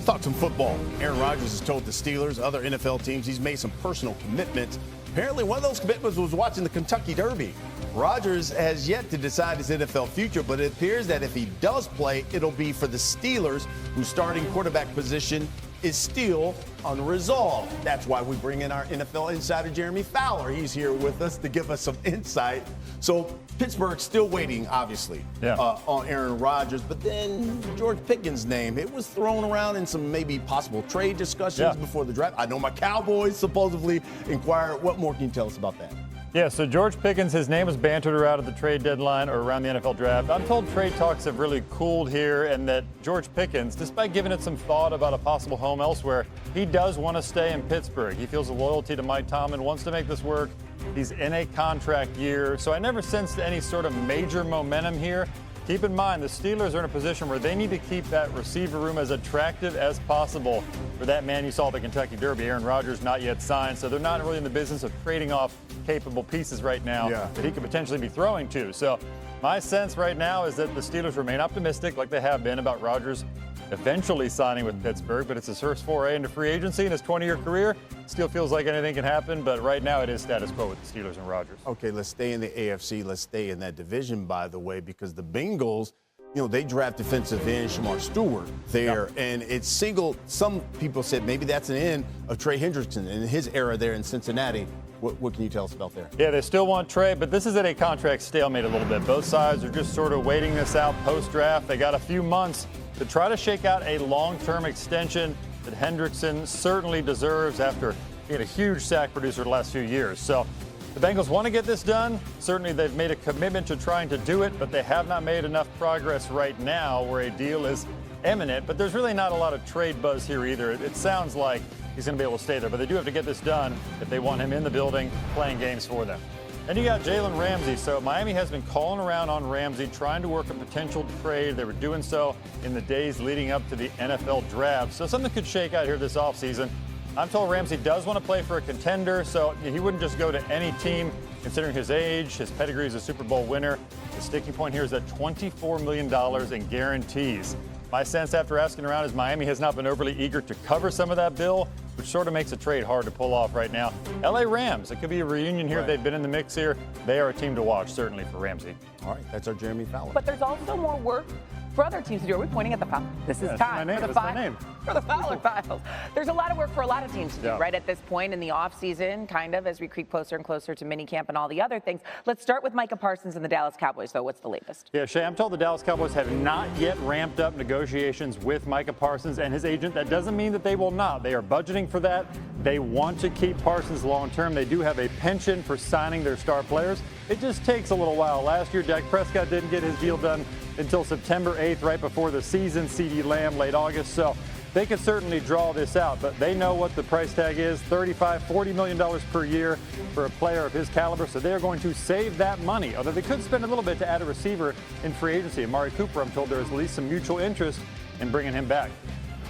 Talk some football. Aaron Rodgers has told the Steelers, other NFL teams, he's made some personal commitments. Apparently, one of those commitments was watching the Kentucky Derby. Rodgers has yet to decide his NFL future, but it appears that if he does play, it'll be for the Steelers, whose starting quarterback position is still unresolved. That's why we bring in our NFL insider, Jeremy Fowler. He's here with us to give us some insight. So Pittsburgh's still waiting, obviously, on Aaron Rodgers. But then George Pickens' name, it was thrown around in some maybe possible trade discussions before the draft. I know my Cowboys supposedly inquired. What more can you tell us about that? Yeah, so George Pickens, his name was bantered around at the trade deadline or around the NFL draft. I'm told trade talks have really cooled here and that George Pickens, despite giving it some thought about a possible home elsewhere, he does want to stay in Pittsburgh. He feels a loyalty to Mike Tomlin, wants to make this work. He's in a contract year, so I never sensed any sort of major momentum here. Keep in mind, the Steelers are in a position where they need to keep that receiver room as attractive as possible for that man you saw at the Kentucky Derby. Aaron Rodgers not yet signed, so they're not really in the business of trading off capable pieces right now that he could potentially be throwing to. So my sense right now is that the Steelers remain optimistic, like they have been, about Rodgers eventually signing with Pittsburgh, but it's his first foray into free agency in his 20-year career. Still feels like anything can happen, but right now it is status quo with the Steelers and Rodgers. Okay, let's stay in the AFC. Let's stay in that division, by the way, because the Bengals, you know, they draft defensive end Shamar Stewart there, and it's some people said maybe that's an end of Trey Hendrickson in his era there in Cincinnati. What can you tell us about there? Yeah, they still want Trey, but this is at a contract stalemate a little bit. Both sides are just sort of waiting this out post-draft. They got a few months to try to shake out a long-term extension that Hendrickson certainly deserves after being a huge sack producer the last few years. So the Bengals want to get this done. Certainly they've made a commitment to trying to do it, but they have not made enough progress right now where a deal is imminent. But there's really not a lot of trade buzz here either. It sounds like he's going to be able to stay there, but they do have to get this done if they want him in the building playing games for them. And you got Jalen Ramsey. So Miami has been calling around on Ramsey, trying to work a potential trade. They were doing so in the days leading up to the NFL draft. So something could shake out here this offseason. I'm told Ramsey does want to play for a contender, so he wouldn't just go to any team considering his age. His pedigree as a Super Bowl winner. The sticking point here is that $24 million in guarantees. My sense after asking around is Miami has not been overly eager to cover some of that bill, which sort of makes a trade hard to pull off right now. LA Rams, it could be a reunion here. They've been in the mix here. They are a team to watch, certainly, for Ramsey. All right, that's our Jeremy Fowler. But there's also more work for other teams to do. Are we pointing at the Fowler? This is time for the Fowler Files. There's a lot of work for a lot of teams to do right at this point in the offseason, kind of, as we creep closer and closer to minicamp and all the other things. Let's start with Micah Parsons and the Dallas Cowboys, though. What's the latest? Yeah, Shay, I'm told the Dallas Cowboys have not yet ramped up negotiations with Micah Parsons and his agent. That doesn't mean that they will not. They are budgeting for that. They want to keep Parsons long term. They do have a penchant for signing their star players. It just takes a little while. Last year, Dak Prescott didn't get his deal done until September 8th, right before the season. CeeDee Lamb, late August. So they could certainly draw this out, but they know what the price tag is, $35, $40 million per year for a player of his caliber. So they're going to save that money, although they could spend a little bit to add a receiver in free agency. Amari Cooper, I'm told there is at least some mutual interest in bringing him back.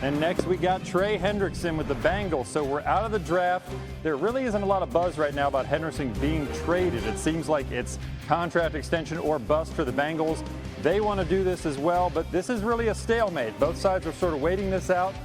And next we got Trey Hendrickson with the Bengals. So we're out of the draft. There really isn't a lot of buzz right now about Hendrickson being traded. It seems like it's contract extension or bust for the Bengals. They want to do this as well, but this is really a stalemate. Both sides are sort of waiting this out.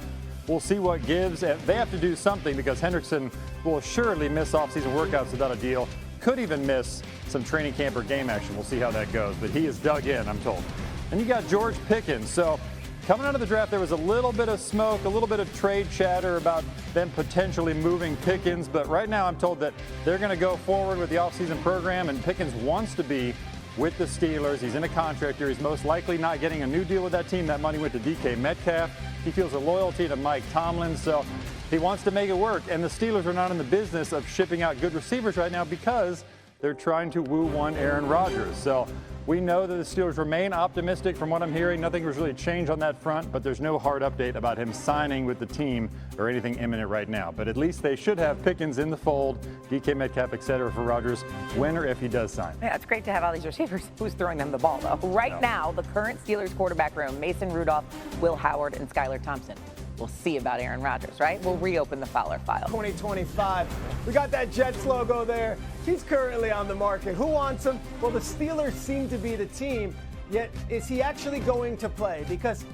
We'll see what gives. And they have to do something because Hendrickson will assuredly miss offseason workouts without a deal. Could even miss some training camp or game action. We'll see how that goes, but he is dug in, I'm told. And you got George Pickens. So coming out of the draft, there was a little bit of smoke, a little bit of trade chatter about them potentially moving Pickens. But right now I'm told that they're going to go forward with the offseason program, and Pickens wants to be with the Steelers. He's in a contract year. He's most likely not getting a new deal with that team. That money went to DK Metcalf. He feels a loyalty to Mike Tomlin, so he wants to make it work. And the Steelers are not in the business of shipping out good receivers right now because they're trying to woo one Aaron Rodgers. So we know that the Steelers remain optimistic from what I'm hearing. Nothing has really changed on that front, but there's no hard update about him signing with the team or anything imminent right now. But at least they should have Pickens in the fold, DK Metcalf, et cetera, for Rodgers when or if he does sign. Yeah, it's great to have all these receivers. Who's throwing them the ball, though? Right now, the current Steelers quarterback room, Mason Rudolph, Will Howard, and Skylar Thompson. We'll see about Aaron Rodgers, right? We'll reopen the Fowler file. 2025. We got that Jets logo there. He's currently on the market. Who wants him? Well, the Steelers seem to be the team. Yet, is he actually going to play? Because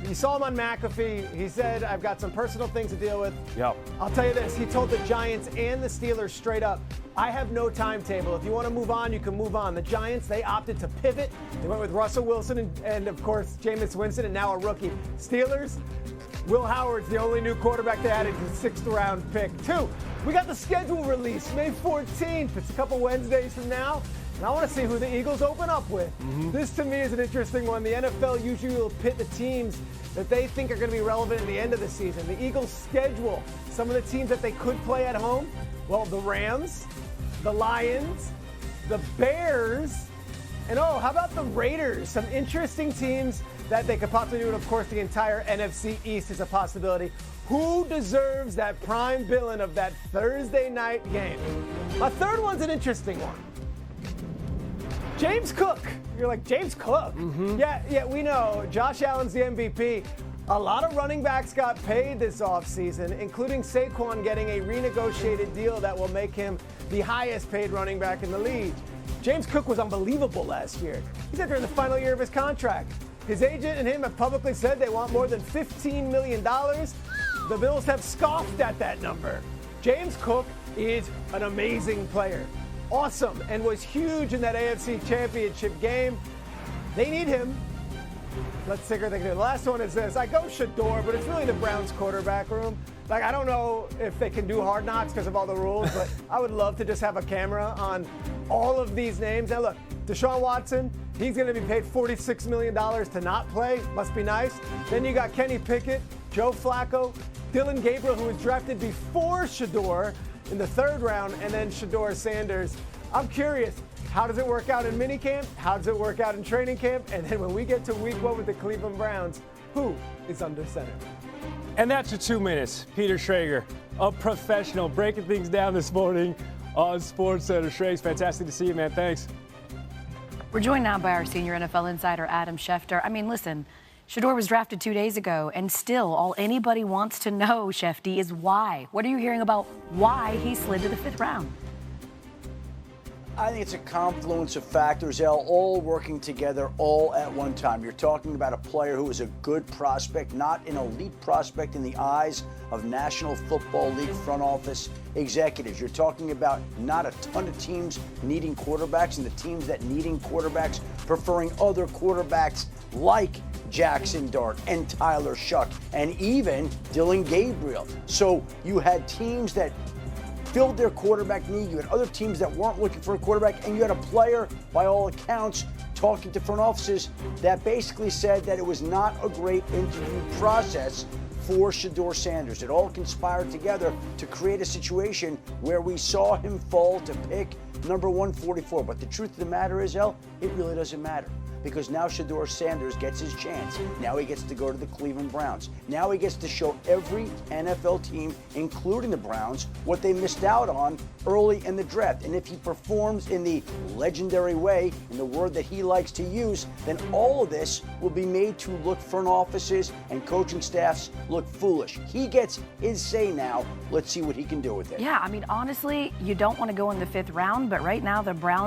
You saw him on McAfee. He said, I've got some personal things to deal with. Yep. I'll tell you this. He told the Giants and the Steelers straight up, I have no timetable. If you want to move on, you can move on. The Giants, they opted to pivot. They went with Russell Wilson and of course, Jameis Winston, and now a rookie. Steelers, Will Howard's the only new quarterback they added to the 6th round pick. 2, we got the schedule release, May 14th. It's a couple Wednesdays from now. And I want to see who the Eagles open up with. This, to me, is an interesting one. The NFL usually will pit the teams that they think are going to be relevant at the end of the season. The Eagles schedule some of the teams that they could play at home. Well, the Rams, the Lions, the Bears, and how about the Raiders? Some interesting teams that they could possibly do. And, of course, the entire NFC East is a possibility. Who deserves that prime billing of that Thursday night game? My third one's an interesting one. James Cook. You're like, James Cook? Yeah, we know. Josh Allen's the MVP. A lot of running backs got paid this offseason, including Saquon getting a renegotiated deal that will make him the highest paid running back in the league. James Cook was unbelievable last year. He's entering the final year of his contract. His agent and him have publicly said they want more than $15 million. The Bills have scoffed at that number. James Cook is an amazing player. Awesome, and was huge in that AFC Championship game. They need him. Let's see what they can do. The last one is this. I go Shador, but it's really the Browns quarterback room. Like, I don't know if they can do Hard Knocks because of all the rules, but I would love to just have a camera on all of these names. Now, look, Deshaun Watson, he's going to be paid $46 million to not play. Must be nice. Then you got Kenny Pickett, Joe Flacco, Dylan Gabriel, who was drafted before Shador in the 3rd round, and then Shador Sanders. I'm curious, how does it work out in minicamp? How does it work out in training camp? And then when we get to week 1 with the Cleveland Browns, who is under center? And that's your 2 minutes. Peter Schrager, a professional, breaking things down this morning on Sportscenter. Schrags, fantastic to see you, man. Thanks. We're joined now by our senior NFL insider, Adam Schefter. I mean, listen, Shador was drafted 2 days ago, and still all anybody wants to know, Shefty, is why. What are you hearing about why he slid to the 5th round? I think it's a confluence of factors, all working together all at one time. You're talking about a player who is a good prospect, not an elite prospect in the eyes of National Football League front office executives. You're talking about not a ton of teams needing quarterbacks, and the teams that needing quarterbacks preferring other quarterbacks like Jackson Dart and Tyler Shuck and even Dylan Gabriel. So you had teams that filled their quarterback need. You had other teams that weren't looking for a quarterback, and you had a player, by all accounts, talking to front offices that basically said that it was not a great interview process for Shador Sanders. It all conspired together to create a situation where we saw him fall to pick number 144. But the truth of the matter is, it really doesn't matter. Because now Shador Sanders gets his chance. Now he gets to go to the Cleveland Browns. Now he gets to show every NFL team, including the Browns, what they missed out on early in the draft. And if he performs in the legendary way, in the word that he likes to use, then all of this will be made to look front offices and coaching staffs look foolish. He gets his say now. Let's see what he can do with it. Yeah, I mean, honestly, you don't want to go in the 5th round, but right now the Browns